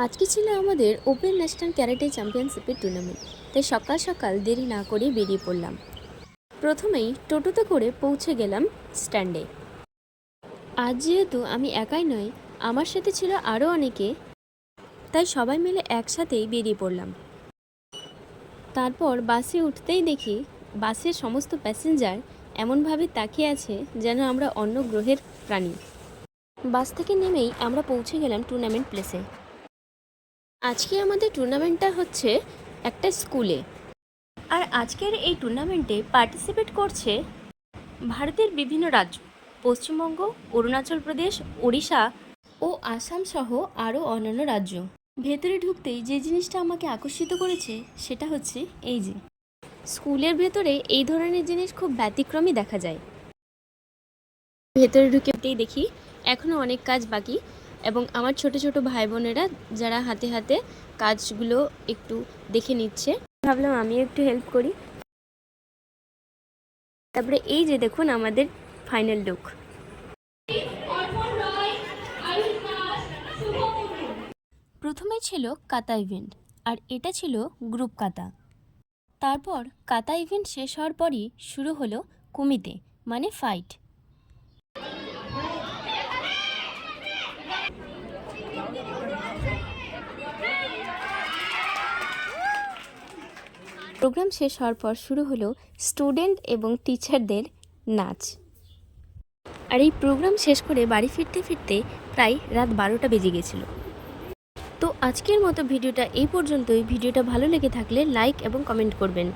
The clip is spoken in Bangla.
আজকে ছিল আমাদের ওপেন ন্যাশনাল ক্যারাটে চ্যাম্পিয়নশিপের টুর্নামেন্ট, তাই সকাল সকাল দেরি না করে বেরিয়ে পড়লাম। প্রথমেই টোটোতে করে পৌঁছে গেলাম স্ট্যান্ডে। আজ যেহেতু আমি একাই নই, আমার সাথে ছিল আরও অনেকে, তাই সবাই মিলে একসাথেই বেরিয়ে পড়লাম। তারপর বাসে উঠতেই দেখি বাসের সমস্ত প্যাসেঞ্জার এমনভাবে তাকিয়ে আছে যেন আমরা অন্য গ্রহের প্রাণী। বাস থেকে নেমেই আমরা পৌঁছে গেলাম টুর্নামেন্ট প্লেসে। আজকে আমাদের টুর্নামেন্টটা হচ্ছে একটা স্কুলে, আর আজকের এই টুর্নামেন্টে পার্টিসিপেট করছে ভারতের বিভিন্ন রাজ্য, পশ্চিমবঙ্গ, অরুণাচল প্রদেশ, ওড়িশা ও আসাম সহ আরও অন্যান্য রাজ্য। ভেতরে ঢুকতেই যে জিনিসটা আমাকে আকর্ষিত করেছে সেটা হচ্ছে এই যে স্কুলের ভেতরে এই ধরনের জিনিস খুব ব্যতিক্রমী দেখা যায়। ভেতরে ঢুকেতেই দেখি এখনও অনেক কাজ বাকি, এবং আমার ছোট ছোট ভাই বোনেরা যারা হাতে হাতে কাজগুলো একটু দেখে নিচ্ছে, ভাবলাম আমি একটু হেল্প করি। তারপরে এই যে দেখুন আমাদের ফাইনাল লুক। প্রথমে ছিল কাতা ইভেন্ট, আর এটা ছিল গ্রুপ কাতা। তারপর কাতা ইভেন্ট শেষ হওয়ার পরই শুরু হলো কুমিতে, মানে ফাইট। প্রোগ্রাম শেষ হওয়ার পর শুরু হলো স্টুডেন্ট এবং টিচারদের নাচ। আর এই প্রোগ্রাম শেষ করে বাড়ি ফিরতে ফিরতে প্রায় রাত 12টা বেজে গেছিলো। তো আজকের মতো ভিডিওটা এই পর্যন্তই। ভিডিওটা ভালো লেগে থাকলে লাইক এবং কমেন্ট করবেন।